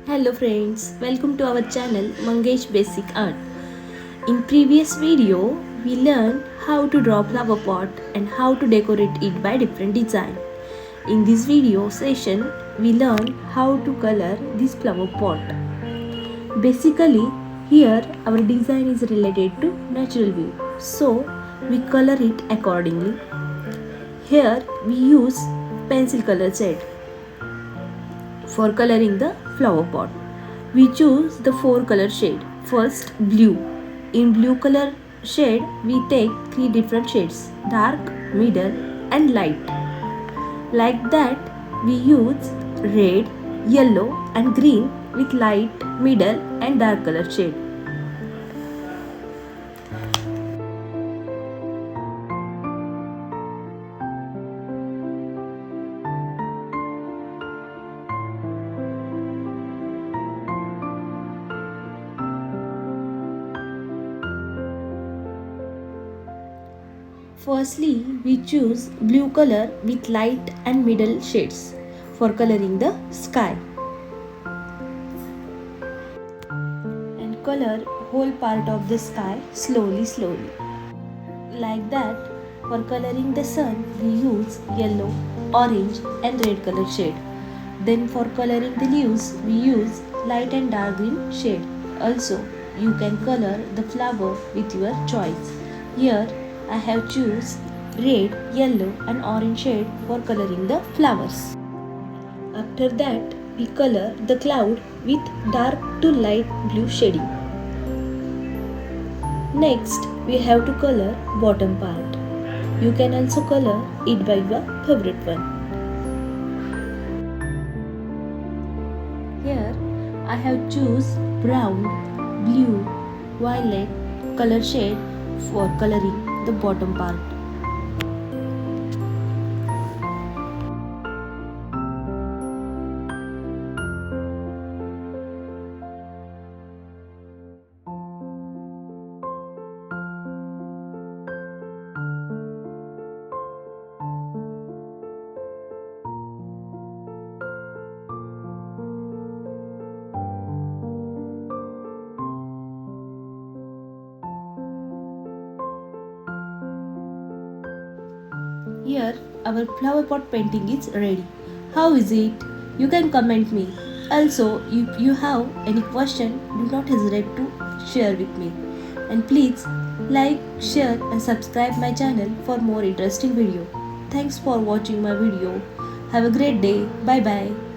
Hello friends, welcome to our channel Mangesh Basic Art. In previous video, we learned how to draw flower pot and how to decorate it by different design. In this video session, we learn how to color this flower pot. Basically, here our design is related to natural view, so we color it accordingly. Here we use pencil color shade for coloring the flower pot. We choose the four color shade. First, blue. In blue color shade, we take three different shades: dark, middle, and light. Like that, we use red, yellow, and green with light, middle, and dark color shade. Firstly, we choose blue color with light and middle shades for coloring the sky. And color whole part of the sky slowly. Like that, for coloring the sun, we use yellow, orange and red color shade. Then for coloring the leaves, we use light and dark green shade. Also, you can color the flower with your choice. Here, I have choose red, yellow and orange shade for coloring the flowers. After that, we color the cloud with dark to light blue shading. Next, we have to color bottom part. You can also color it by your favorite one. Here, I have choose brown, blue, violet color shade for coloring the bottom part. Here our flower pot painting is ready. How is it? You can comment me. Also, if you have any question, do not hesitate to share with me. And please like, share and subscribe my channel for more interesting video. Thanks for watching my video. Have a great day. Bye bye.